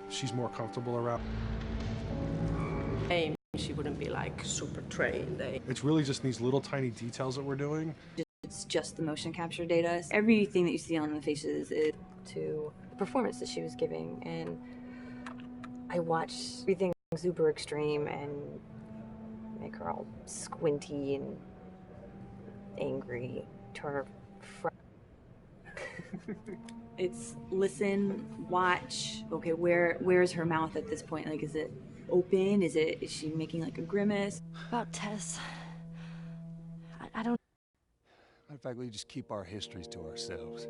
she's more comfortable around. She wouldn't be like super trained. It's really just these little tiny details that we're doing. It's just the motion capture data. Everything that you see on the faces is to the performance that she was giving, and I watched everything super extreme and make her all squinty and angry to her It's listen, watch. Okay, where's her mouth at this point? Like, is it open? Is she making like a grimace? About Tess, I don't. Matter of fact, we just keep our histories to ourselves.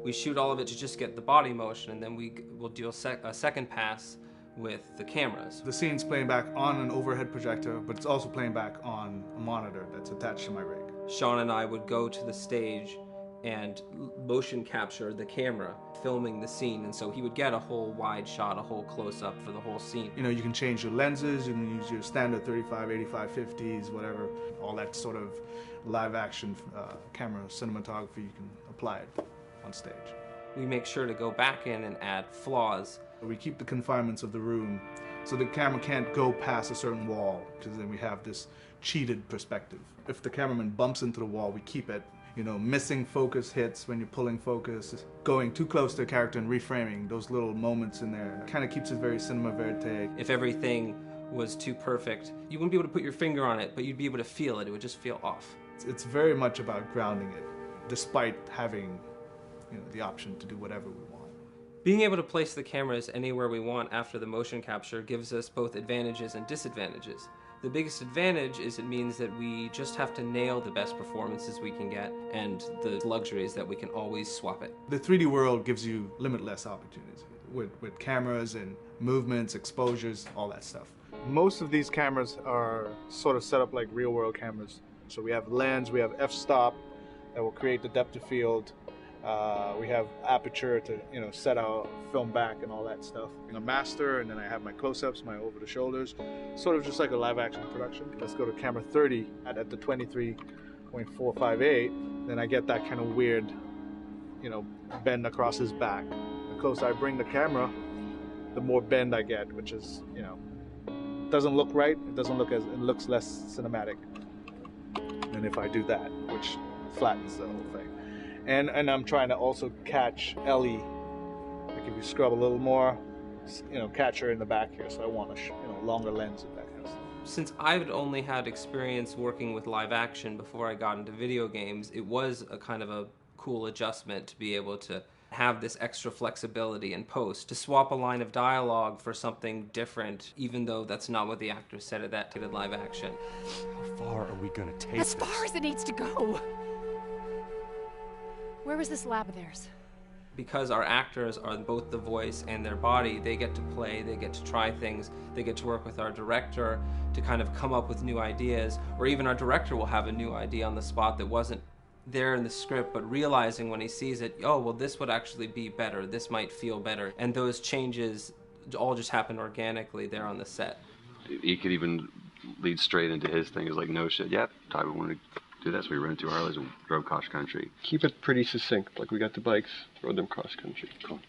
We shoot all of it to just get the body motion, and then we'll do a second pass with the cameras. The scene's playing back on an overhead projector, but it's also playing back on a monitor that's attached to my rig. Sean and I would go to the stage and motion capture the camera filming the scene, and so he would get a whole wide shot, a whole close-up for the whole scene. You know, you can change your lenses, you can use your standard 35, 85, 50s, whatever, all that sort of live action camera cinematography, you can apply it on stage. We make sure to go back in and add flaws. We keep the confinements of the room so the camera can't go past a certain wall, because then we have this cheated perspective. If the cameraman bumps into the wall, we keep it. You know, missing focus hits when you're pulling focus, going too close to a character and reframing, those little moments in there. It kind of keeps it very cinema verite. If everything was too perfect, you wouldn't be able to put your finger on it, but you'd be able to feel it. It would just feel off. It's very much about grounding it, despite having, you know, the option to do whatever we want. Being able to place the cameras anywhere we want after the motion capture gives us both advantages and disadvantages. The biggest advantage is it means that we just have to nail the best performances we can get, and the luxury is that we can always swap it. The 3D world gives you limitless opportunities with cameras and movements, exposures, all that stuff. Most of these cameras are sort of set up like real world cameras. So we have lens, we have f-stop that will create the depth of field. We have aperture to, you know, set our film back and all that stuff. A master, and then I have my close-ups, my over-the-shoulders, sort of just like a live-action production. Let's go to camera 30 at the 23.458. Then I get that kind of weird, you know, bend across his back. The closer I bring the camera, the more bend I get, which is, you know, doesn't look right. It doesn't look as, it looks less cinematic than if I do that, which flattens the whole thing. And I'm trying to also catch Ellie. Like if you scrub a little more, you know, catch her in the back here. So I want a longer lens of that kind of stuff. Since I've only had experience working with live action before I got into video games, it was a kind of a cool adjustment to be able to have this extra flexibility in post, to swap a line of dialogue for something different, even though that's not what the actor said at that live action. How far are we gonna take As far as it needs to go. Where was this lab of theirs? Because our actors are both the voice and their body, they get to play, they get to try things, they get to work with our director to kind of come up with new ideas, or even our director will have a new idea on the spot that wasn't there in the script, but realizing when he sees it, oh, well, this would actually be better, this might feel better. And those changes all just happen organically there on the set. He could even lead straight into his thing. It's like, no shit, yep, Ty would want to do that, so we rented 2 Harleys and drove cross country. Keep it pretty succinct, like we got the bikes, rode them cross country. Cool.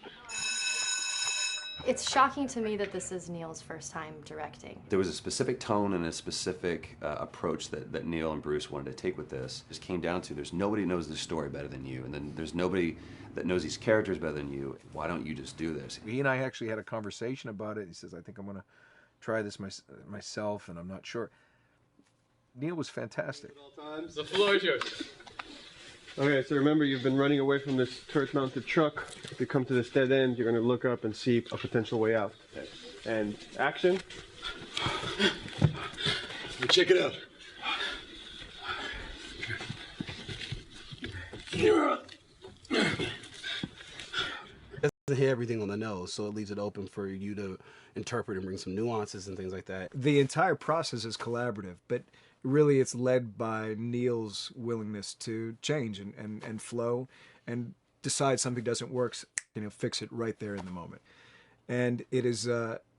It's shocking to me that this is Neil's first time directing. There was a specific tone and a specific approach that Neil and Bruce wanted to take with this. It just came down to there's nobody knows the story better than you, and then there's nobody that knows these characters better than you. Why don't you just do this? He and I actually had a conversation about it. He says, I think I'm going to try this myself, and I'm not sure. Neil was fantastic. The floor is yours. Okay, so remember, you've been running away from this turret-mounted truck. If you come to this dead end, you're going to look up and see a potential way out. And action. Check it out. Doesn't hit everything on the nose, so it leaves it open for you to interpret and bring some nuances and things like that. The entire process is collaborative, but really it's led by Neil's willingness to change and flow and decide something doesn't work, you know, fix it right there in the moment. And it is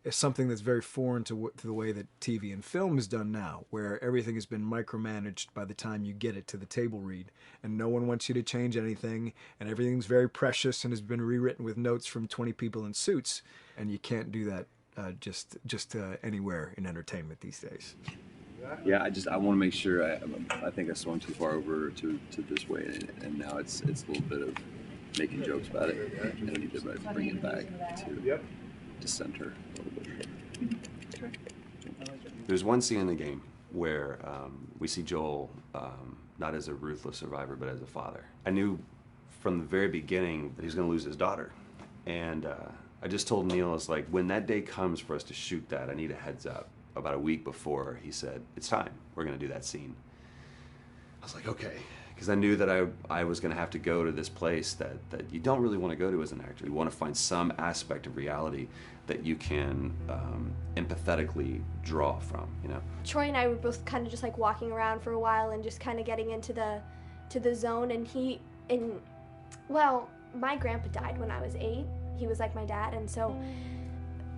is something that's very foreign to the way that TV and film is done now, where everything has been micromanaged by the time you get it to the table read, and no one wants you to change anything, and everything's very precious and has been rewritten with notes from 20 people in suits, and you can't do that just anywhere in entertainment these days. Yeah, I want to make sure. I think I swung too far over to this way, and now it's a little bit of making jokes about it, and I need to bring it back to center a little bit. There's one scene in the game where we see Joel not as a ruthless survivor, but as a father. I knew from the very beginning that he was going to lose his daughter, and I just told Neil, it's like, when that day comes for us to shoot that, I need a heads up. About a week before, he said, it's time, we're going to do that scene. I was like, okay, because I knew that I was going to have to go to this place that you don't really want to go to as an actor. You want to find some aspect of reality that you can empathetically draw from, you know? Troy and I were both kind of just like walking around for a while and just kind of getting into the zone, and well, my grandpa died when I was 8. He was like my dad, and so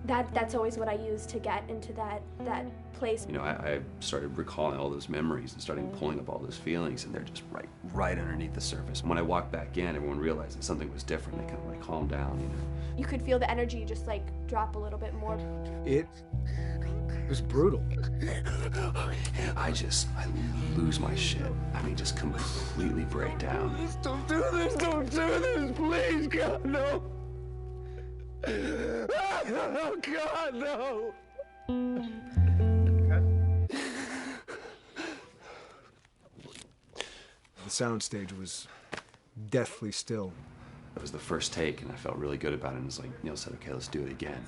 that's always what I use to get into that place. You know, I started recalling all those memories and starting pulling up all those feelings, and they're just right underneath the surface. When I walked back in, everyone realized that something was different. They kind of like calmed down, you know. You could feel the energy just like drop a little bit more. It was brutal. I lose my shit. I mean, just completely break down. Don't do this, please, God, no. Oh, God, no! The soundstage was deathly still. It was the first take, and I felt really good about it. And it's like Neil said, okay, let's do it again.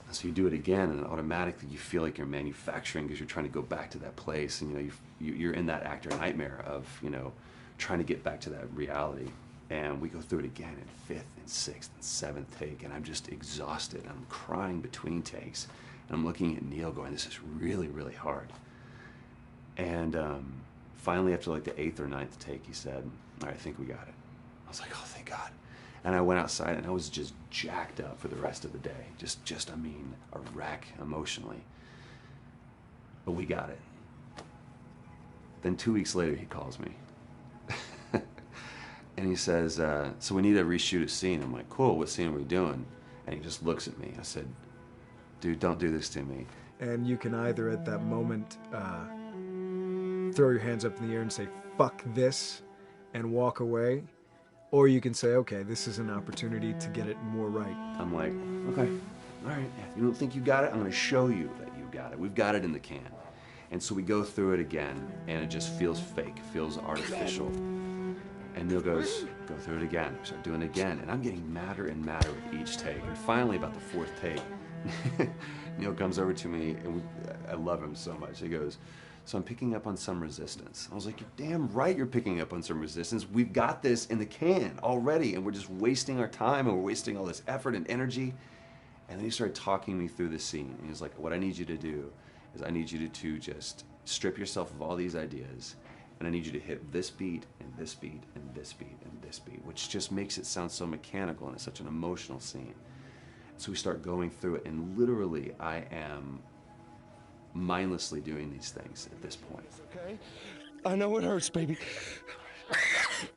And so you do it again, and automatically you feel like you're manufacturing because you're trying to go back to that place, and you know you're in that actor nightmare of trying to get back to that reality. And we go through it again in 5th and 6th and 7th take, and I'm just exhausted. I'm crying between takes, and I'm looking at Neil going, this is really, really hard. And finally, after like the 8th or 9th take, he said, all right, I think we got it. I was like, oh, thank God. And I went outside, and I was just jacked up for the rest of the day. Just I mean, a wreck emotionally. But we got it. Then 2 weeks later, he calls me. And he says, so we need to reshoot a scene. I'm like, cool, what scene are we doing? And he just looks at me. I said, dude, don't do this to me. And you can either at that moment throw your hands up in the air and say, fuck this, and walk away. Or you can say, okay, this is an opportunity to get it more right. I'm like, okay, all right. If you don't think you got it, I'm going to show you that you got it. We've got it in the can. And so we go through it again, and it just feels fake, feels artificial. And Neil goes, go through it again. We start doing it again. And I'm getting madder and madder with each take. And finally, about the 4th take, Neil comes over to me, and I love him so much. He goes, so I'm picking up on some resistance. I was like, you're damn right you're picking up on some resistance. We've got this in the can already, and we're just wasting our time, and we're wasting all this effort and energy. And then he started talking me through the scene. And he was like, what I need you to do is I need you to just strip yourself of all these ideas, and I need you to hit this beat, and this beat, and this beat, and this beat, which just makes it sound so mechanical, and it's such an emotional scene. So we start going through it, and literally I am mindlessly doing these things at this point. Okay? I know it hurts, baby.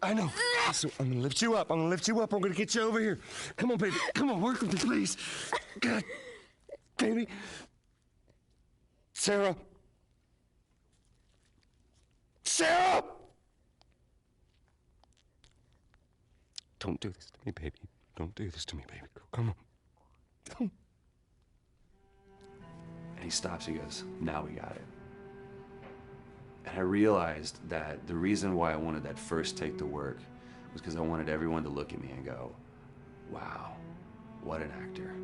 I know. So I'm gonna lift you up. I'm gonna get you over here. Come on, baby. Come on, work with me, please. God, baby. Sarah. Sarah! Don't do this to me, baby. Don't do this to me, baby. Come on. And he stops, he goes, now we got it. And I realized that the reason why I wanted that first take to work was because I wanted everyone to look at me and go, wow, what an actor.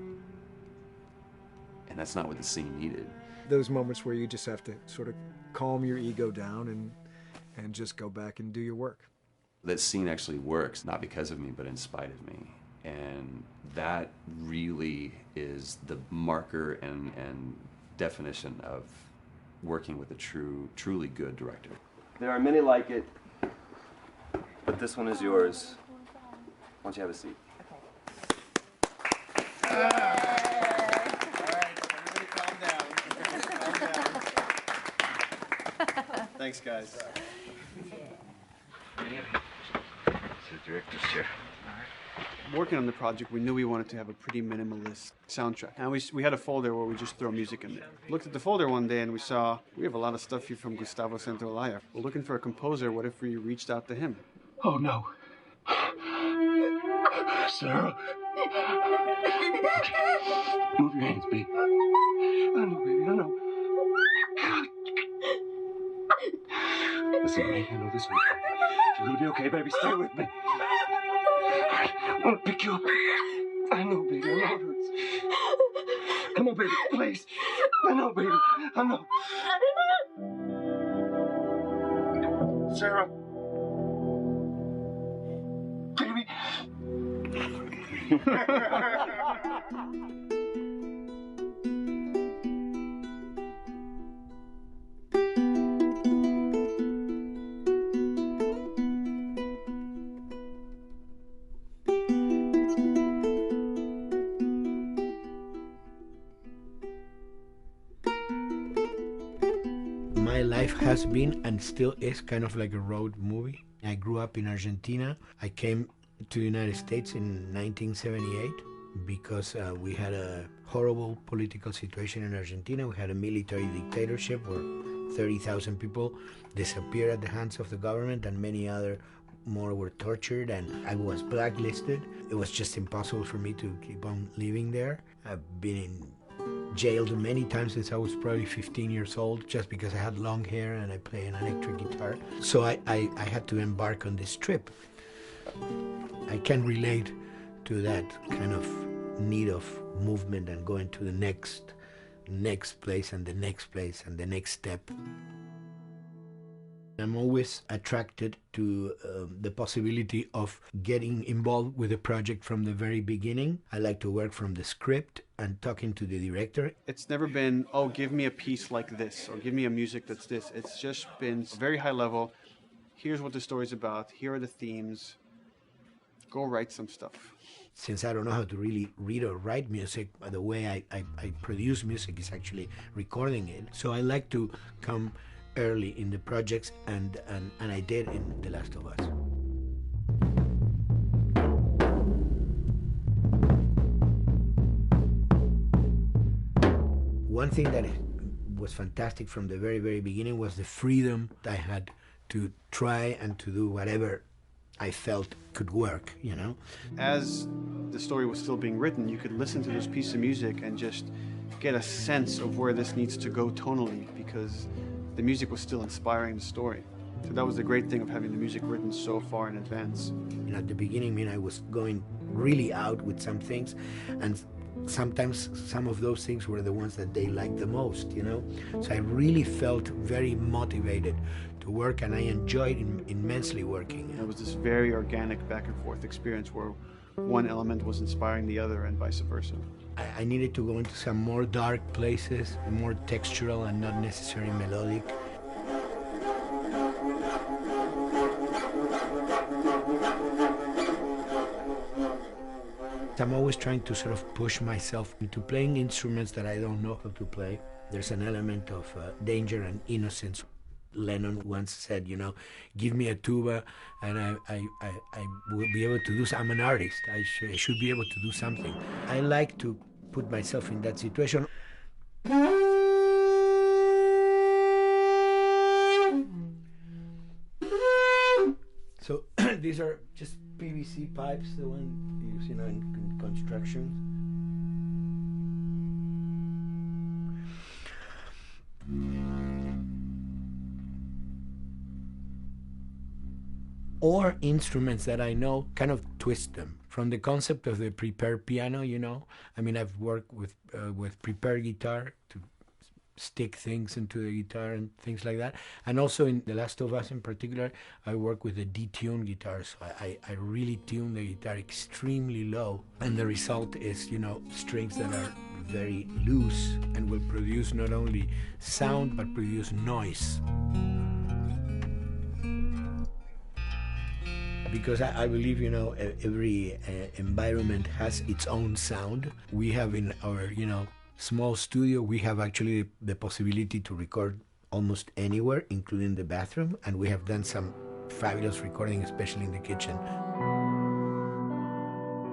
And that's not what the scene needed. Those moments where you just have to sort of calm your ego down and just go back and do your work. That scene actually works, not because of me, but in spite of me. And that really is the marker and definition of working with a truly good director. There are many like it, but this one is yours. Why don't you have a seat? Thanks, guys. It's the director's chair. Working on the project, we knew we wanted to have a pretty minimalist soundtrack. And we had a folder where we just throw music in there. Looked at the folder one day and we saw, we have a lot of stuff here from Gustavo Santaolalla. We're looking for a composer. What if we reached out to him? Oh, no. Sarah. Move your hands, baby. I know, baby, I know. Listen, baby, I know this one. You're gonna be okay, baby. Stay with me. I want to pick you up. I know, baby. I know it hurts. Come on, baby. Please. I know, baby. I know. Sarah. Baby. My life has been and still is kind of like a road movie. I grew up in Argentina. I came to the United States in 1978 because we had a horrible political situation in Argentina. We had a military dictatorship where 30,000 people disappeared at the hands of the government and many other more were tortured, and I was blacklisted. It was just impossible for me to keep on living there. I've been jailed many times since I was probably 15 years old just because I had long hair and I play an electric guitar. So I had to embark on this trip. I can relate to that kind of need of movement and going to the next place and the next place and the next step. I'm always attracted to the possibility of getting involved with a project from the very beginning. I like to work from the script and talking to the director. It's never been, oh, give me a piece like this or give me a music that's this. It's just been very high level. Here's what the story's about. Here are the themes. Go write some stuff. Since I don't know how to really read or write music, the way I produce music is actually recording it. So I like to come early in the projects, and I did in The Last of Us. One thing that was fantastic from the very, very beginning was the freedom I had to try and to do whatever I felt could work, you know? As the story was still being written, you could listen to this piece of music and just get a sense of where this needs to go tonally, because the music was still inspiring the story. So that was the great thing of having the music written so far in advance. You know, at the beginning, I was going really out with some things, and sometimes some of those things were the ones that they liked the most, you know? So I really felt very motivated to work, and I enjoyed immensely working. It was this very organic back and forth experience where one element was inspiring the other and vice versa. I needed to go into some more dark places, more textural and not necessarily melodic. I'm always trying to sort of push myself into playing instruments that I don't know how to play. There's an element of danger and innocence. Lennon once said, you know, give me a tuba and I will be able to do something. I'm an artist. I should be able to do something. I like to put myself in that situation. So these are just PVC pipes, the one you use, you know, in construction. Or instruments that I know, kind of twist them. From the concept of the prepared piano, you know, I mean, I've worked with prepared guitar to stick things into the guitar and things like that. And also in The Last of Us in particular, I work with a detuned guitar. So I really tune the guitar extremely low. And the result is, you know, strings that are very loose and will produce not only sound, but produce noise. Because I believe, you know, every environment has its own sound. We have in our, you know, small studio, we have actually the possibility to record almost anywhere, including the bathroom, and we have done some fabulous recording, especially in the kitchen.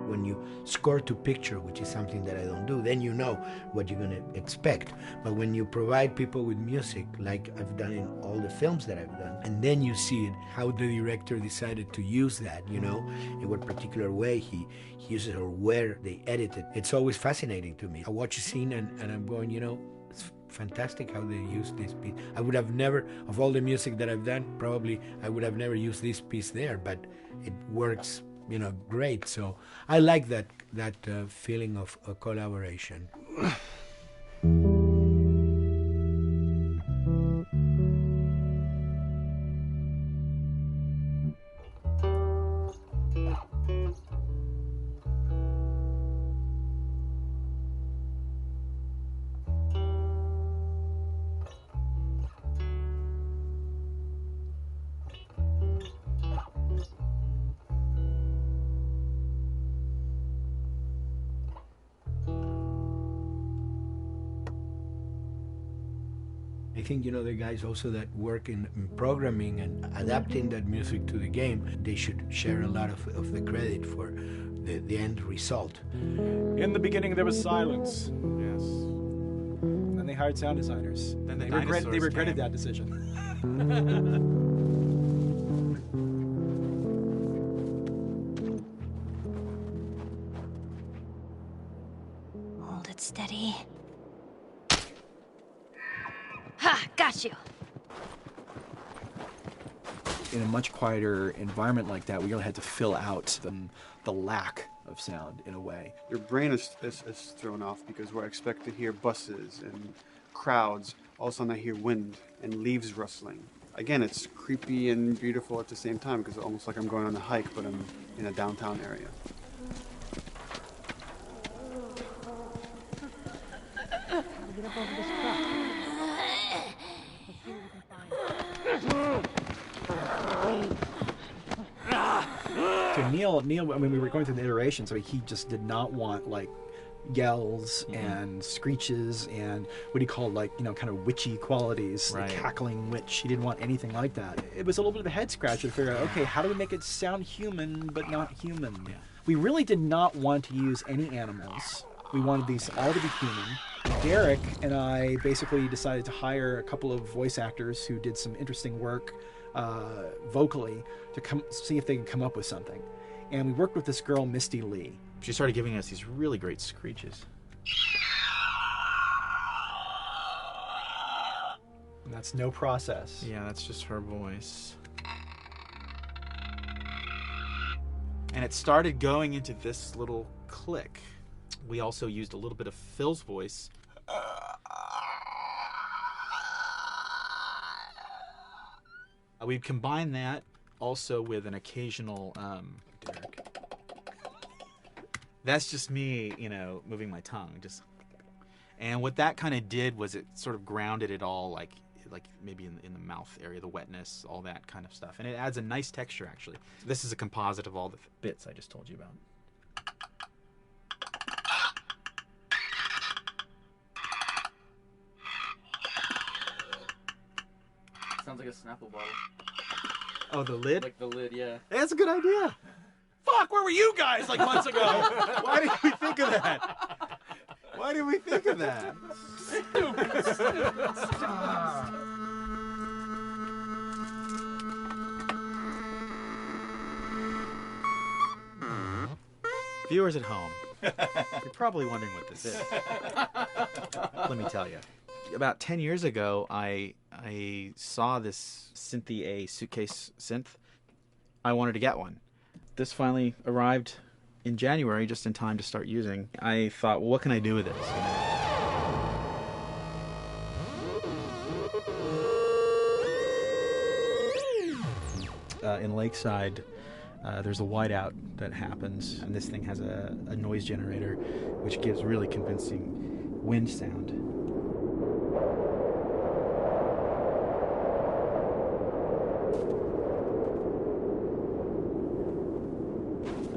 When you score to picture, which is something that I don't do, then you know what you're going to expect. But when you provide people with music, like I've done in all the films that I've done, and then you see it, how the director decided to use that, you know, in what particular way he uses it or where they edit it, it's always fascinating to me. I watch a scene and I'm going, you know, it's fantastic how they use this piece. I would have never, of all the music that I've done, probably I would have never used this piece there, but it works, you know, great. So I like that feeling of a collaboration. I think, you know, the guys also that work in programming and adapting that music to the game, they should share a lot of the credit for the end result. In the beginning, there was silence. Yes. Then they hired sound designers. Then they regretted that decision. Hold it steady. Ha! Got you! In a much quieter environment like that, we really had to fill out the lack of sound in a way. Your brain is thrown off because we're expected to hear buses and crowds. All of a sudden I hear wind and leaves rustling. Again, it's creepy and beautiful at the same time because it's almost like I'm going on a hike, but I'm in a downtown area. To Neil, I mean, we were going through the iterations, so he just did not want, like, yells and screeches and what he called, like, you know, kind of witchy qualities, right. The cackling witch. He didn't want anything like that. It was a little bit of a head scratcher to figure out, okay, how do we make it sound human but not human? Yeah. We really did not want to use any animals. We wanted these all to be human. Derek and I basically decided to hire a couple of voice actors who did some interesting work vocally to see if they could come up with something. And we worked with this girl, Misty Lee. She started giving us these really great screeches. And that's no process. Yeah, that's just her voice. And it started going into this little click. We also used a little bit of Phil's voice. We'd combine that also with an occasional Derek. That's just me, you know, moving my tongue. And what that kind of did was it sort of grounded it all, like maybe in the mouth area, the wetness, all that kind of stuff. And it adds a nice texture, actually. This is a composite of all the bits I just told you about. Sounds like a Snapple bottle. Oh, the lid? Like the lid, yeah. Hey, that's a good idea. Fuck, where were you guys like months ago? Why didn't we think of that? Why did we think of that? Viewers at home, you're probably wondering what this is. Let me tell you. About 10 years ago, I saw this Synthy A suitcase synth. I wanted to get one. This finally arrived in January, just in time to start using. I thought, well, what can I do with this? In Lakeside, there's a whiteout that happens, and this thing has a noise generator, which gives really convincing wind sound.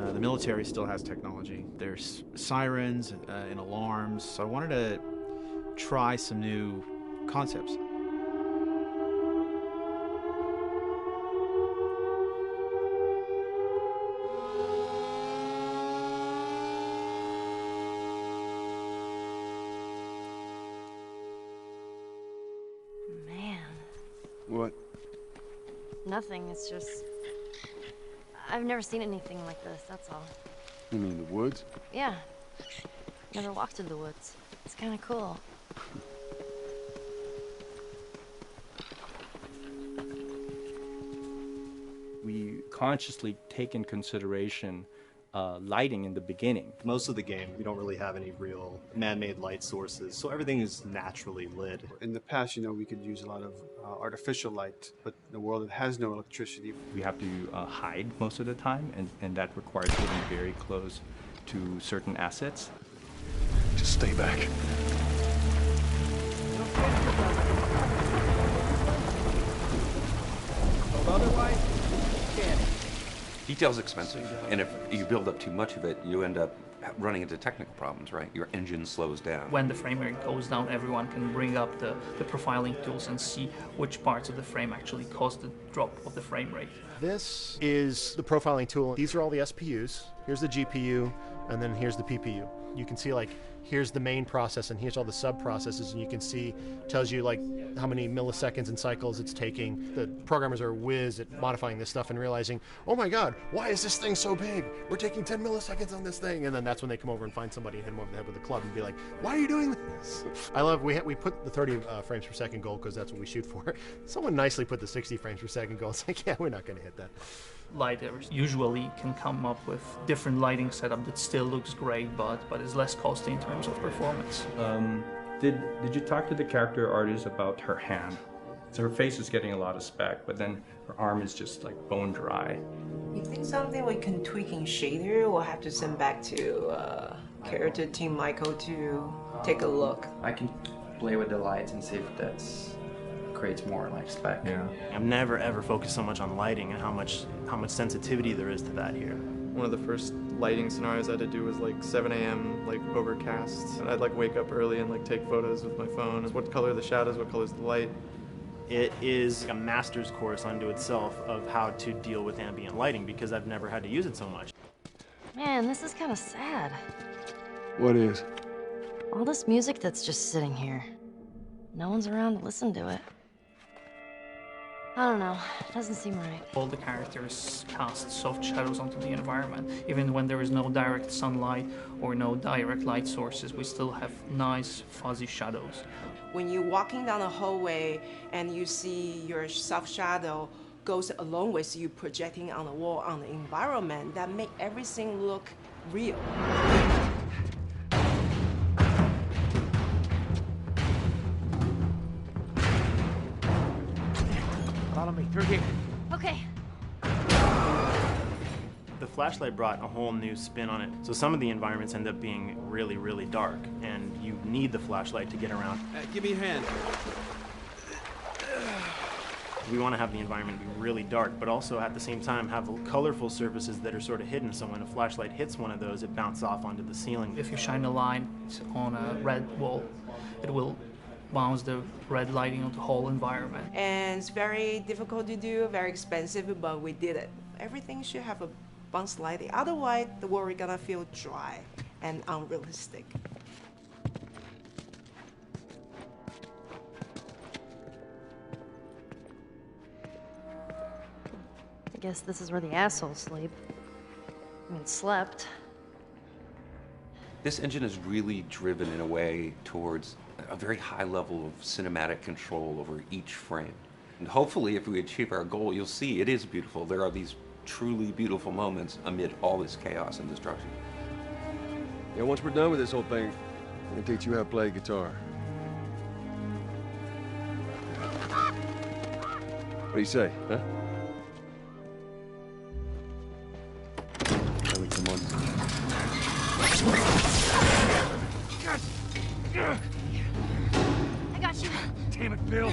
The military still has technology. There's sirens and alarms, so I wanted to try some new concepts. What? Nothing, it's just... I've never seen anything like this, that's all. You mean the woods? Yeah. Never walked through the woods. It's kind of cool. We consciously take in consideration lighting in the beginning. Most of the game, we don't really have any real man-made light sources, so everything is naturally lit. In the past, you know, we could use a lot of artificial light, but in a world that has no electricity, We have to hide most of the time, and that requires getting very close to certain assets. Just stay back. Otherwise, can't. Detail's expensive, and if you build up too much of it, you end up running into technical problems, right? Your engine slows down. When the frame rate goes down, everyone can bring up the profiling tools and see which parts of the frame actually cause the drop of the frame rate. This is the profiling tool. These are all the SPUs. Here's the GPU, and then here's the PPU. You can see, like, here's the main process and here's all the sub-processes, and you can see, tells you like how many milliseconds and cycles it's taking. The programmers are whiz at modifying this stuff and realizing, oh my god, why is this thing so big? We're taking 10 milliseconds on this thing. And then that's when they come over and find somebody and hit them over the head with a club and be like, why are you doing this? I love, we put the 30 frames per second goal because that's what we shoot for. Someone nicely put the 60 frames per second goal. It's like, yeah, we're not going to hit that. Lighters usually can come up with different lighting setup that still looks great, but is less costly in terms of performance. Did you talk to the character artist about her hand? So her face is getting a lot of spec, but then her arm is just like bone dry. You think something we can tweak in shader? We'll have to send back to character team Michael to take a look. I can play with the lights and see if that's creates more like spec. Yeah. I've never ever focused so much on lighting and how much sensitivity there is to that here. One of the first lighting scenarios I had to do was like 7 a.m. like overcast. And I'd like wake up early and like take photos with my phone. What color are the shadows, what color is the light? It is a master's course unto itself of how to deal with ambient lighting because I've never had to use it so much. Man, this is kind of sad. What is? All this music that's just sitting here. No one's around to listen to it. I don't know, it doesn't seem right. All the characters cast soft shadows onto the environment. Even when there is no direct sunlight or no direct light sources, we still have nice fuzzy shadows. When you're walking down a hallway and you see your soft shadow goes along with you projecting on the wall on the environment, that make everything look real. Follow me through here. Okay. The flashlight brought a whole new spin on it. So some of the environments end up being really, really dark, and you need the flashlight to get around. Give me a hand. We want to have the environment be really dark, but also at the same time have colorful surfaces that are sort of hidden, so when a flashlight hits one of those, it bounces off onto the ceiling. If you shine a light on a red wall, it will bounce the red lighting on the whole environment. And it's very difficult to do, very expensive, but we did it. Everything should have a bounce lighting, otherwise the world is gonna feel dry and unrealistic. I guess this is where the assholes sleep. I mean, slept. This engine is really driven in a way towards a very high level of cinematic control over each frame. And hopefully, if we achieve our goal, you'll see it is beautiful. There are these truly beautiful moments amid all this chaos and destruction. Yeah, once we're done with this whole thing, I'm gonna teach you how to play guitar. What do you say, huh? Ellie, come on. I got you. Damn it, Bill.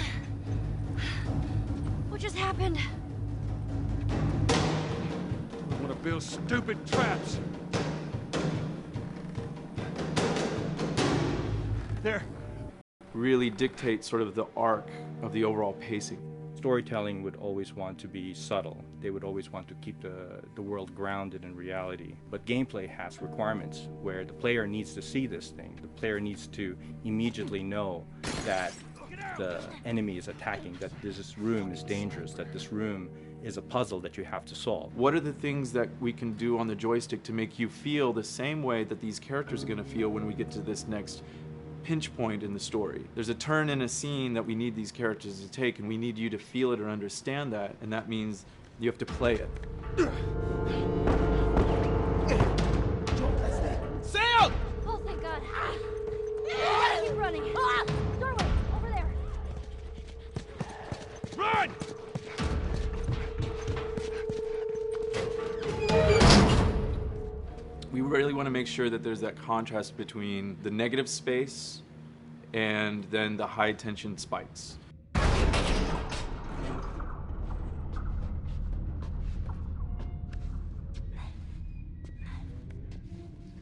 What just happened? I want to build stupid traps. There. Really dictate sort of the arc of the overall pacing. Storytelling would always want to be subtle. They would always want to keep the world grounded in reality. But gameplay has requirements where the player needs to see this thing. The player needs to immediately know that the enemy is attacking, that this room is dangerous, that this room is a puzzle that you have to solve. What are the things that we can do on the joystick to make you feel the same way that these characters are going to feel when we get to this next pinch point in the story? There's a turn in a scene that we need these characters to take, and we need you to feel it or understand that, and that means you have to play it. Sail! Oh, thank God. Keep running. Doorway, over there. Run! We really want to make sure that there's that contrast between the negative space and then the high tension spikes.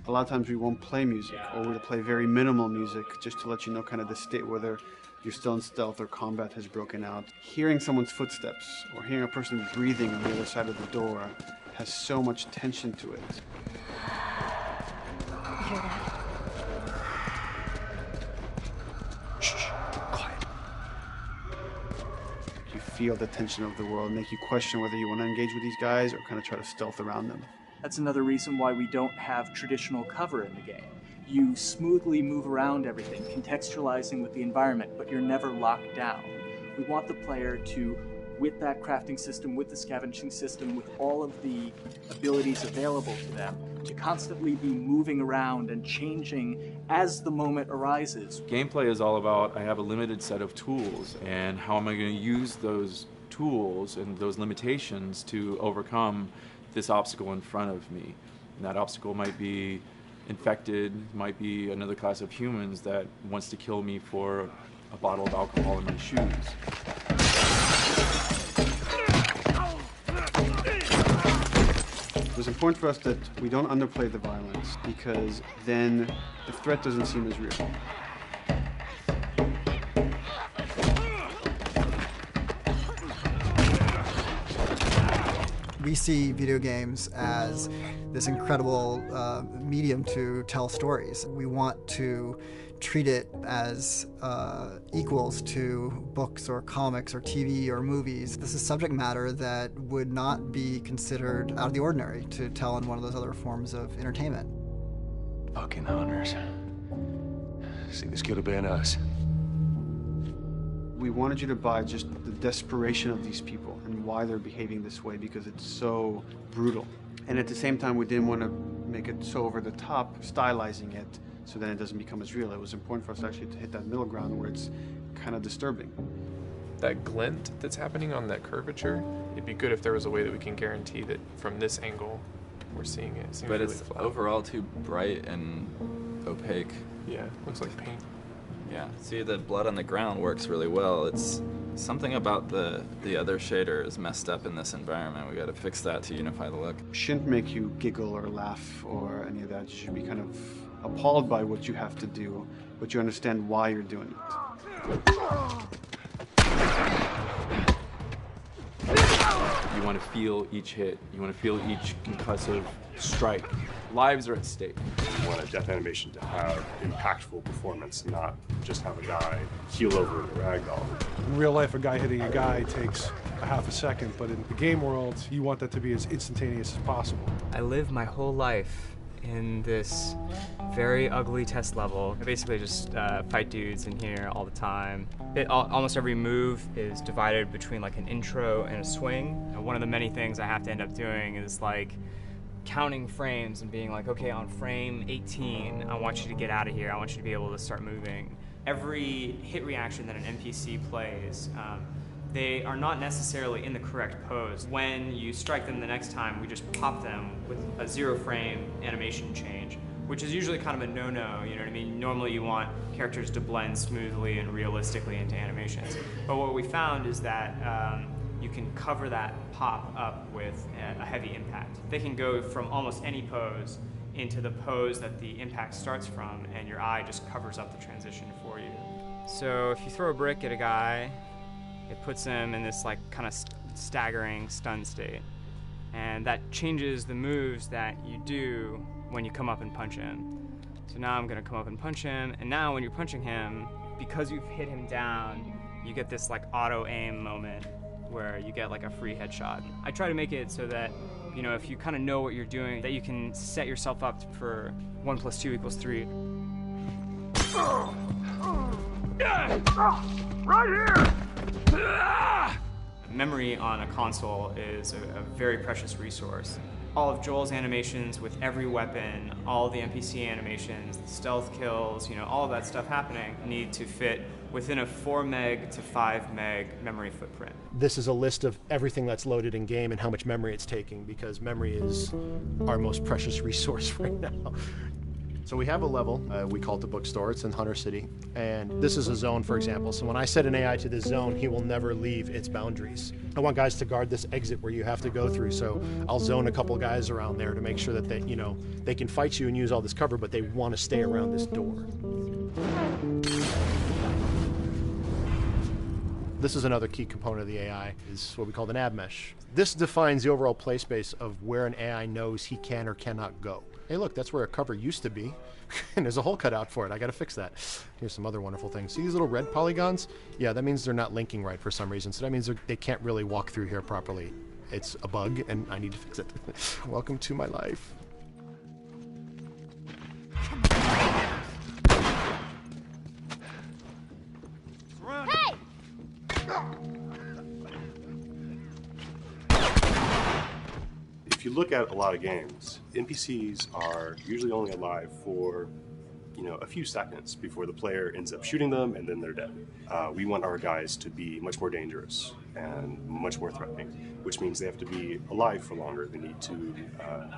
A lot of times we won't play music, or we'll play very minimal music just to let you know kind of the state, whether you're still in stealth or combat has broken out. Hearing someone's footsteps or hearing a person breathing on the other side of the door has so much tension to it. You hear that? Shh, quiet. You feel the tension of the world, make you question whether you want to engage with these guys or kind of try to stealth around them. That's another reason why we don't have traditional cover in the game. You smoothly move around everything, contextualizing with the environment, but you're never locked down. We want the player to, with that crafting system, with the scavenging system, with all of the abilities available to them, to constantly be moving around and changing as the moment arises. Gameplay is all about, I have a limited set of tools, and how am I going to use those tools and those limitations to overcome this obstacle in front of me. And that obstacle might be infected, might be another class of humans that wants to kill me for a bottle of alcohol in my shoes. It was important for us that we don't underplay the violence, because then the threat doesn't seem as real. We see video games as this incredible medium to tell stories. We want to treat it as equals to books or comics or TV or movies. This is subject matter that would not be considered out of the ordinary to tell in one of those other forms of entertainment. Fucking honors. See, this could have been us. We wanted you to buy just the desperation of these people and why they're behaving this way, because it's so brutal. And at the same time, we didn't want to make it so over the top, stylizing it, so then it doesn't become as real. It was important for us actually to hit that middle ground where it's kind of disturbing. That glint that's happening on that curvature, it'd be good if there was a way that we can guarantee that from this angle, we're seeing it. But really it's flat. Overall too bright and opaque. Yeah, looks like paint. Yeah, see, the blood on the ground works really well. It's something about the other shader is messed up in this environment. We got to fix that to unify the look. Shouldn't make you giggle or laugh or any of that. You should be kind of appalled by what you have to do, but you understand why you're doing it. You want to feel each hit. You want to feel each concussive strike. Lives are at stake. You want a death animation to have impactful performance, not just have a guy keel over in a ragdoll. In real life, a guy hitting a guy takes a half a second, but in the game world, you want that to be as instantaneous as possible. I lived my whole life in this very ugly test level. I basically just fight dudes in here all the time. Almost every move is divided between like an intro and a swing. One of the many things I have to end up doing is like counting frames and being like, okay, on frame 18, I want you to get out of here. I want you to be able to start moving. Every hit reaction that an NPC plays, they are not necessarily in the correct pose. When you strike them the next time, we just pop them with a 0 frame animation change, which is usually kind of a no-no, you know what I mean? Normally you want characters to blend smoothly and realistically into animations. But what we found is that you can cover that pop up with a heavy impact. They can go from almost any pose into the pose that the impact starts from, and your eye just covers up the transition for you. So if you throw a brick at a guy, it puts him in this like kind of staggering stun state. And that changes the moves that you do when you come up and punch him. So now I'm gonna come up and punch him, and now when you're punching him, because you've hit him down, you get this like auto aim moment where you get like a free headshot. I try to make it so that, you know, if you kind of know what you're doing, that you can set yourself up for 1 + 2 = 3. Right here! Memory on a console is a very precious resource. All of Joel's animations with every weapon, all the NPC animations, the stealth kills, you know, all of that stuff happening need to fit within a 4 meg to 5 meg memory footprint. This is a list of everything that's loaded in game and how much memory it's taking, because memory is our most precious resource right now. So we have a level, we call it the bookstore, it's in Hunter City, and this is a zone, for example. So when I set an AI to this zone, he will never leave its boundaries. I want guys to guard this exit where you have to go through, so I'll zone a couple guys around there to make sure that they, you know, they can fight you and use all this cover, but they want to stay around this door. This is another key component of the AI, is what we call the nav mesh. This defines the overall play space of where an AI knows he can or cannot go. Hey look, that's where a cover used to be, and there's a hole cut out for it. I gotta fix that. Here's some other wonderful things. See these little red polygons? Yeah, that means they're not linking right for some reason, so that means they can't really walk through here properly. It's a bug, and I need to fix it. Welcome to my life. Hey! If you look at a lot of games, NPCs are usually only alive for, you know, a few seconds before the player ends up shooting them and then they're dead. We want our guys to be much more dangerous and much more threatening, which means they have to be alive for longer. They need to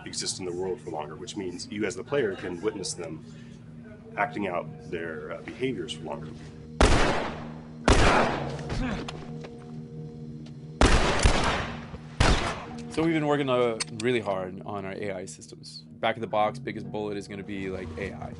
exist in the world for longer, which means you as the player can witness them acting out their behaviors for longer. So we've been working really hard on our AI systems. Back of the box, biggest bullet is going to be like AI.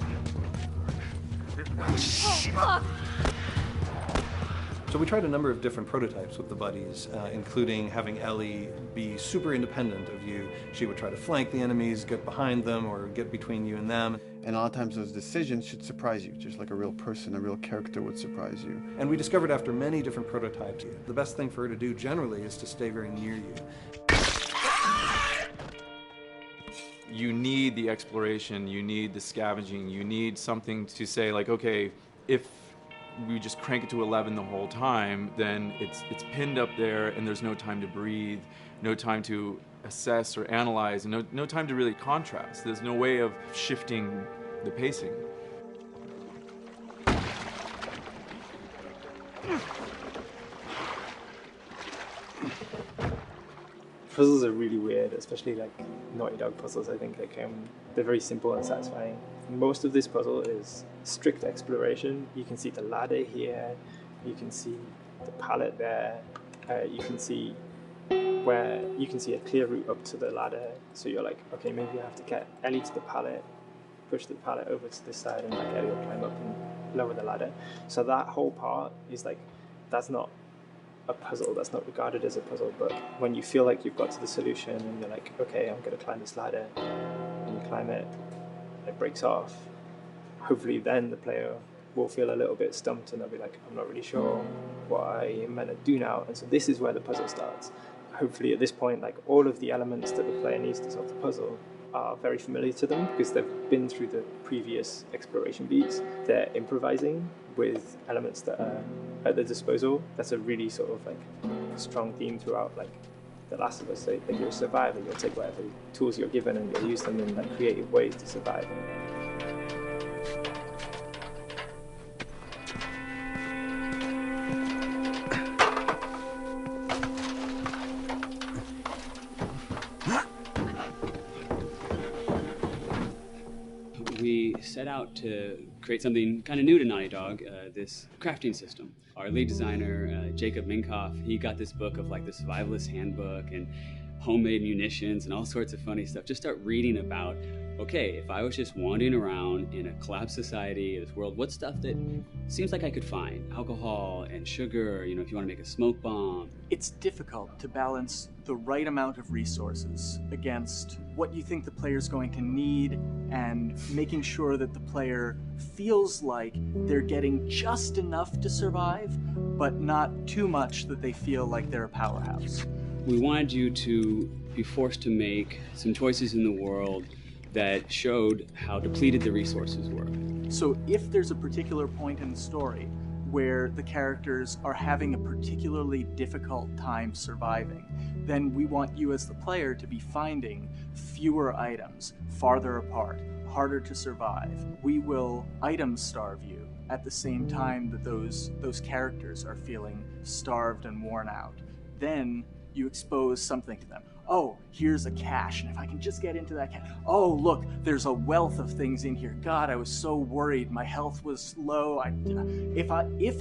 So we tried a number of different prototypes with the buddies, including having Ellie be super independent of you. She would try to flank the enemies, get behind them, or get between you and them. And a lot of times those decisions should surprise you, just like a real person, a real character would surprise you. And we discovered after many different prototypes, the best thing for her to do generally is to stay very near you. You need the exploration, you need the scavenging, you need something to say like, okay, if we just crank it to 11 the whole time, then it's pinned up there and there's no time to breathe, no time to assess or analyze, and no time to really contrast. There's no way of shifting the pacing. Puzzles are really weird, especially like Naughty Dog puzzles. I think they're very simple and satisfying. Most of this puzzle is strict exploration. You can see the ladder here, you can see the pallet there, you can see a clear route up to the ladder. So you're like, okay, maybe you have to get Ellie to the pallet, push the pallet over to this side, and like Ellie will climb up and lower the ladder. So that whole part is like, that's not a puzzle, that's not regarded as a puzzle, but when you feel like you've got to the solution and you're like, okay, I'm going to climb this ladder, and you climb it, and it breaks off, hopefully then the player will feel a little bit stumped and they'll be like, I'm not really sure what I am meant to do now, and so this is where the puzzle starts. Hopefully at this point, like all of the elements that the player needs to solve the puzzle are very familiar to them because they've been through the previous exploration beats. They're improvising with elements that are at their disposal. That's a really sort of like strong theme throughout like The Last of Us. Like you're a survivor, you'll take whatever tools you're given and you'll use them in like creative ways to survive. We set out to create something kind of new to Naughty Dog, this crafting system. Our lead designer, Jacob Minkoff, he got this book of like the survivalist handbook and homemade munitions and all sorts of funny stuff. Just start reading about okay, if I was just wandering around in a collapsed society, this world, what stuff that seems like I could find? Alcohol and sugar, you know, if you want to make a smoke bomb. It's difficult to balance the right amount of resources against what you think the player's going to need and making sure that the player feels like they're getting just enough to survive, but not too much that they feel like they're a powerhouse. We wanted you to be forced to make some choices in the world that showed how depleted the resources were. So if there's a particular point in the story where the characters are having a particularly difficult time surviving, then we want you as the player to be finding fewer items, farther apart, harder to survive. We will item starve you at the same time that those characters are feeling starved and worn out. Then you expose something to them. Oh, here's a cache, and if I can just get into that cache. Oh, look, there's a wealth of things in here. God, I was so worried. My health was low. If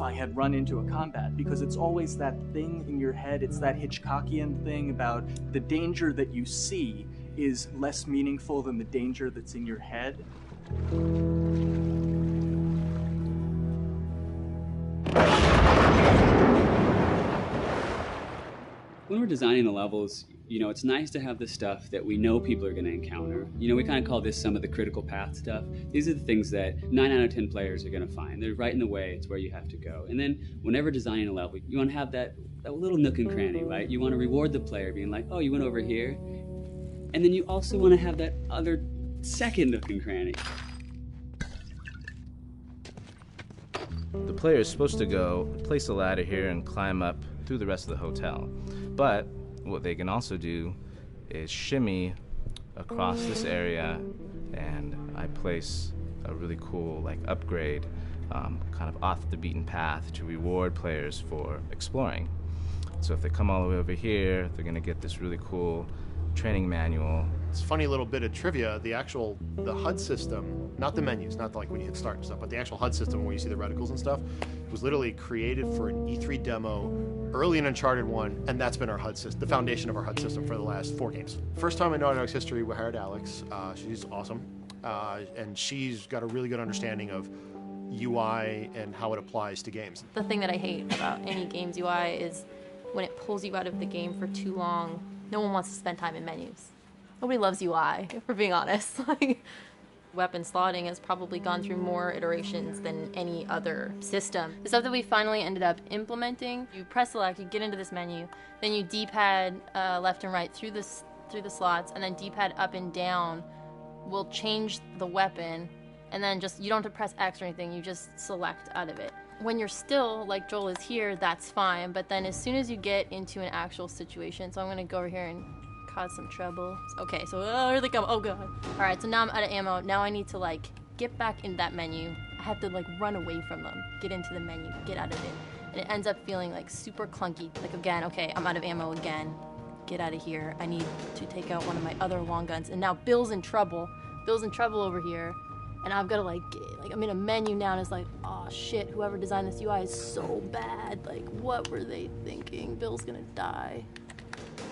I had run into a combat, because it's always that thing in your head, it's that Hitchcockian thing about the danger that you see is less meaningful than the danger that's in your head. When we're designing the levels, you know, it's nice to have the stuff that we know people are going to encounter. You know, we kind of call this some of the critical path stuff. These are the things that 9 out of 10 players are going to find. They're right in the way. It's where you have to go. And then whenever designing a level, you want to have that little nook and cranny, right? You want to reward the player being like, oh, you went over here. And then you also want to have that other second nook and cranny. The player is supposed to go place a ladder here and climb up through the rest of the hotel. But what they can also do is shimmy across this area, and I place a really cool like upgrade kind of off the beaten path to reward players for exploring. So if they come all the way over here, they're going to get this really cool training manual. It's a funny little bit of trivia. The HUD system, not the menus, not like when you hit start and stuff, but the actual HUD system where you see the reticles and stuff, was literally created for an E3 demo early in Uncharted 1, and that's been our HUD system, the foundation of our HUD system for the last 4 games. First time in Naughty Dog's history, we hired Alex. She's awesome, and she's got a really good understanding of UI and how it applies to games. The thing that I hate about any game's UI is when it pulls you out of the game for too long. No one wants to spend time in menus. Nobody loves UI, if we're being honest. Weapon slotting has probably gone through more iterations than any other system. The stuff that we finally ended up implementing, you press select, you get into this menu, then you D-pad left and right through the slots, and then D-pad up and down will change the weapon, and then just, you don't have to press X or anything, you just select out of it. When you're still, like Joel is here, that's fine, but then as soon as you get into an actual situation, so I'm gonna go over here and cause some trouble. Okay, so here they come, oh god. All right, so now I'm out of ammo. Now I need to like get back in that menu. I have to like run away from them, get into the menu, get out of it. And it ends up feeling like super clunky. Like again, okay, I'm out of ammo again. Get out of here. I need to take out one of my other long guns. And now Bill's in trouble. Bill's in trouble over here. And I've got to like I'm in a menu now and it's like, oh shit, whoever designed this UI is so bad. Like, what were they thinking? Bill's gonna die.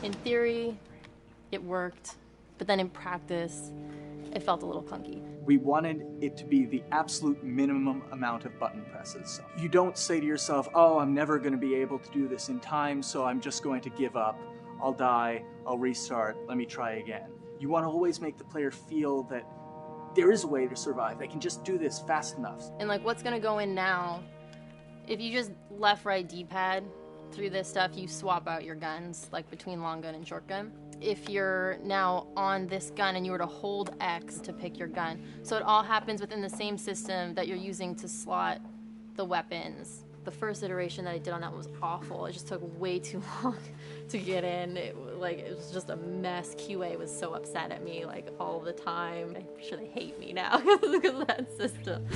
In theory, it worked, but then in practice, it felt a little clunky. We wanted it to be the absolute minimum amount of button presses. You don't say to yourself, oh, I'm never going to be able to do this in time, so I'm just going to give up. I'll die, I'll restart, let me try again. You want to always make the player feel that there is a way to survive. They can just do this fast enough. And like what's gonna go in now, if you just left, right, D-pad through this stuff, you swap out your guns, like between long gun and short gun. If you're now on this gun and you were to hold X to pick your gun. So it all happens within the same system that you're using to slot the weapons. The first iteration that I did on that was awful. It just took way too long to get in. It was just a mess. QA was so upset at me like all the time. I'm sure they hate me now because of that system.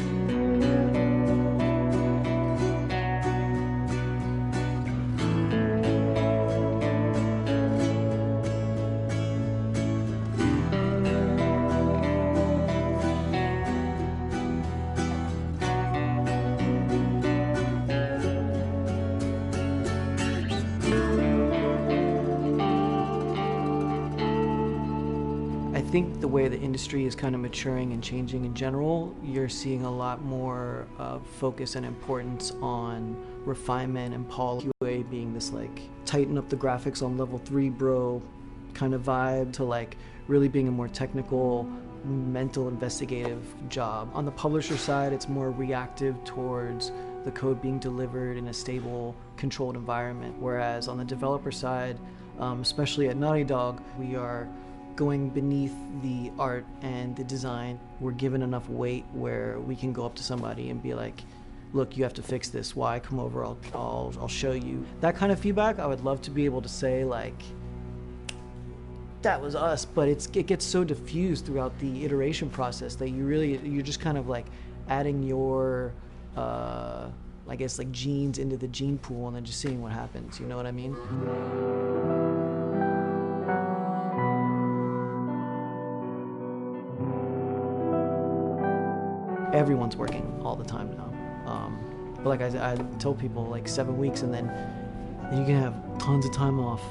I think the way the industry is kind of maturing and changing in general, you're seeing a lot more focus and importance on refinement and polish, QA being this like tighten up the graphics on level 3 bro kind of vibe, to like really being a more technical, mental, investigative job. On the publisher side, it's more reactive towards the code being delivered in a stable, controlled environment. Whereas on the developer side, especially at Naughty Dog, we are going beneath the art and the design. We're given enough weight where we can go up to somebody and be like, look, you have to fix this. Why? Come over, I'll show you. That kind of feedback, I would love to be able to say like, that was us, but it gets so diffused throughout the iteration process that you're just kind of like adding your, I guess like genes into the gene pool and then just seeing what happens, you know what I mean? Everyone's working all the time now. But like I tell people, like 7 weeks and then you can have tons of time off,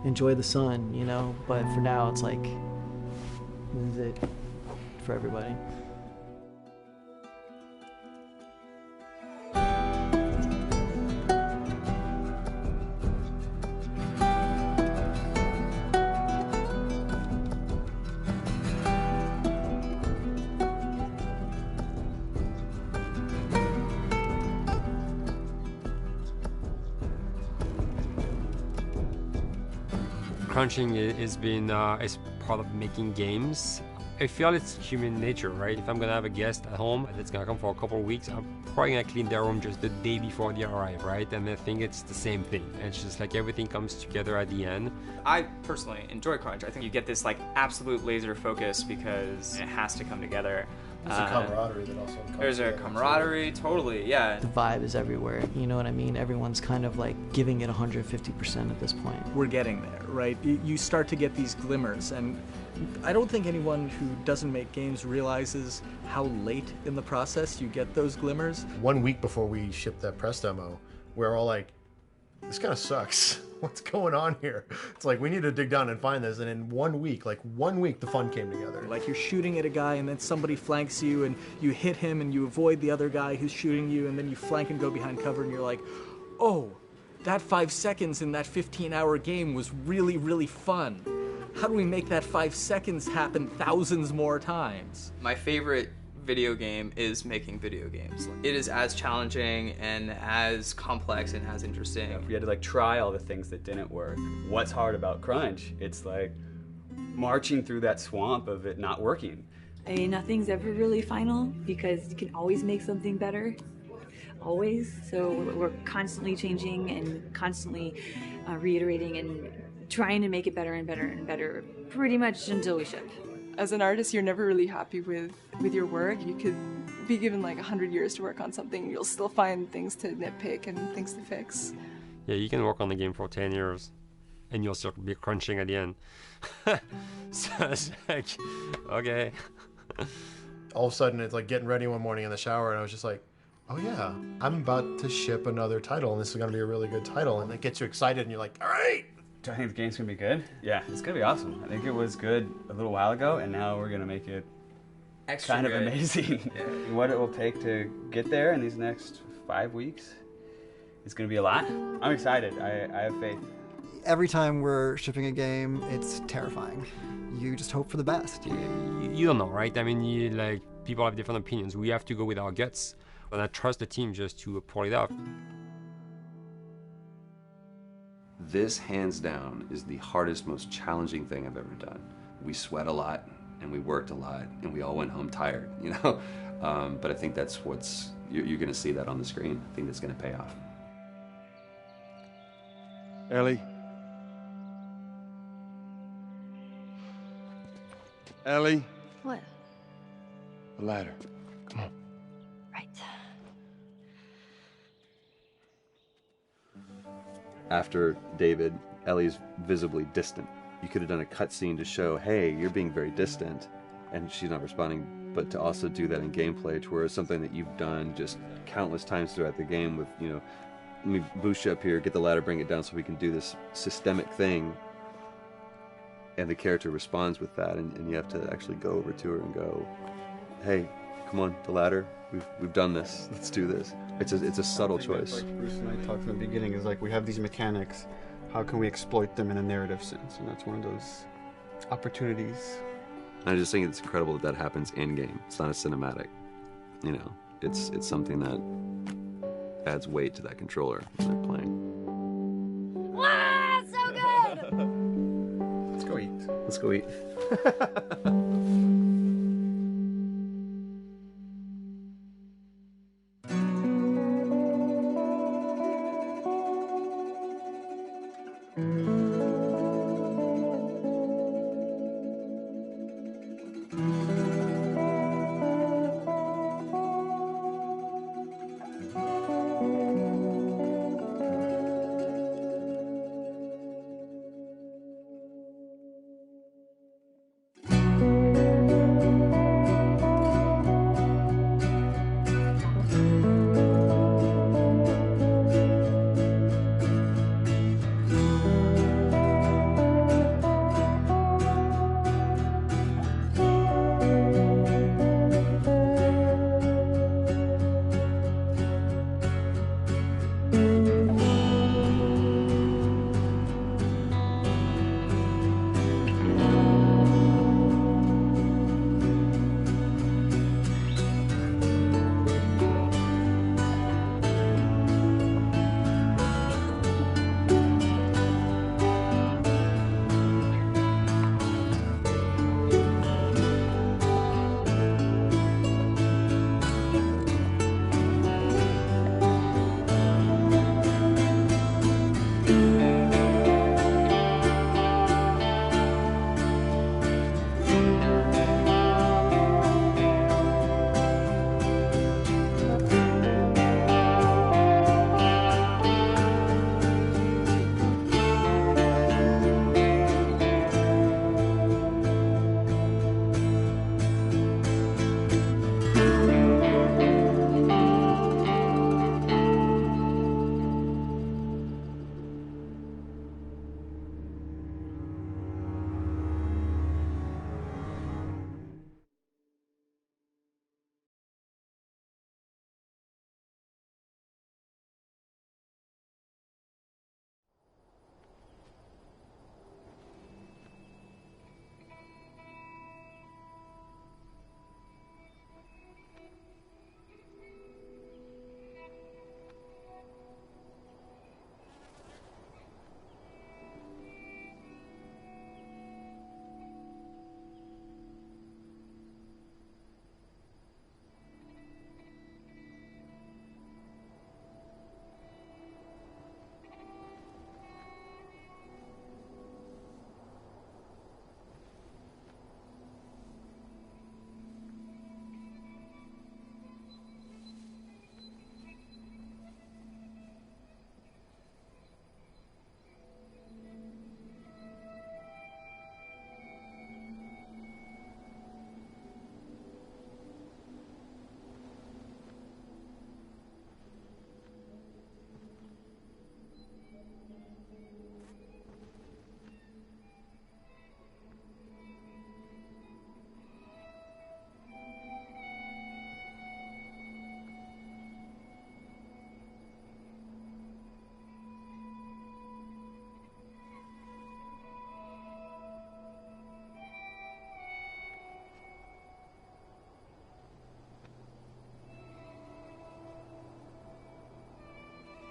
enjoy the sun, you know? But for now, it's like, this is it for everybody. Crunching is part of making games. I feel it's human nature, right? If I'm gonna have a guest at home that's gonna come for a couple of weeks, I'm probably gonna clean their room just the day before they arrive, right? And I think it's the same thing. It's just like everything comes together at the end. I personally enjoy crunch. I think you get this like absolute laser focus because it has to come together. There's a camaraderie that also comes There's a camaraderie, totally, yeah. The vibe is everywhere, you know what I mean? Everyone's kind of like giving it 150% at this point. We're getting there, right? You start to get these glimmers, and I don't think anyone who doesn't make games realizes how late in the process you get those glimmers. 1 week before we shipped that press demo, we're all like, this kind of sucks. What's going on here? It's like, we need to dig down and find this. And in 1 week, like 1 week, the fun came together. Like you're shooting at a guy and then somebody flanks you and you hit him and you avoid the other guy who's shooting you, and then you flank and go behind cover and you're like, oh, that 5 seconds in that 15-hour game was really, really fun. How do we make that 5 seconds happen thousands more times? My favorite video game is making video games. It is as challenging and as complex and as interesting. If we had to like try all the things that didn't work, what's hard about crunch? It's like marching through that swamp of it not working. I mean, nothing's ever really final because you can always make something better. Always. So we're constantly changing and constantly reiterating and trying to make it better and better and better pretty much until we ship. As an artist, you're never really happy with your work. You could be given like 100 years to work on something, you'll still find things to nitpick and things to fix. Yeah, you can work on the game for 10 years and you'll still be crunching at the end. So it's like, okay. All of a sudden, it's like getting ready one morning in the shower, and I was just like, oh yeah, I'm about to ship another title, and this is going to be a really good title, and it gets you excited, and you're like, all right. Do I think the game's gonna be good? Yeah, it's gonna be awesome. I think it was good a little while ago, and now we're gonna make it extra kind good. of amazing. Yeah. What it will take to get there in these next 5 weeks, it's gonna be a lot. I'm excited. I have faith. Every time we're shipping a game, it's terrifying. You just hope for the best. You don't know, right? I mean, like, people have different opinions. We have to go with our guts, and I trust the team just to pull it off. This, hands down, is the hardest, most challenging thing I've ever done. We sweat a lot, and we worked a lot, and we all went home tired, you know? But I think that's what's, you're gonna see that on the screen. I think that's gonna pay off. Ellie? Ellie? What? The ladder. Come on. Right. After David, Ellie's visibly distant. You could have done a cutscene to show, hey, you're being very distant, and she's not responding, but to also do that in gameplay to where it's something that you've done just countless times throughout the game with, you know, let me boost you up here, get the ladder, bring it down so we can do this systemic thing. and the character responds with that, and you have to actually go over to her and go, hey, come on, the ladder, we've done this, let's do this. It's a subtle choice. Like Bruce and I talked in the beginning, is like we have these mechanics, how can we exploit them in a narrative sense? And that's one of those opportunities. I just think it's incredible that happens in game. It's not a cinematic, you know. It's something that adds weight to that controller when they're playing. Wow, so good! Let's go eat. Let's go eat.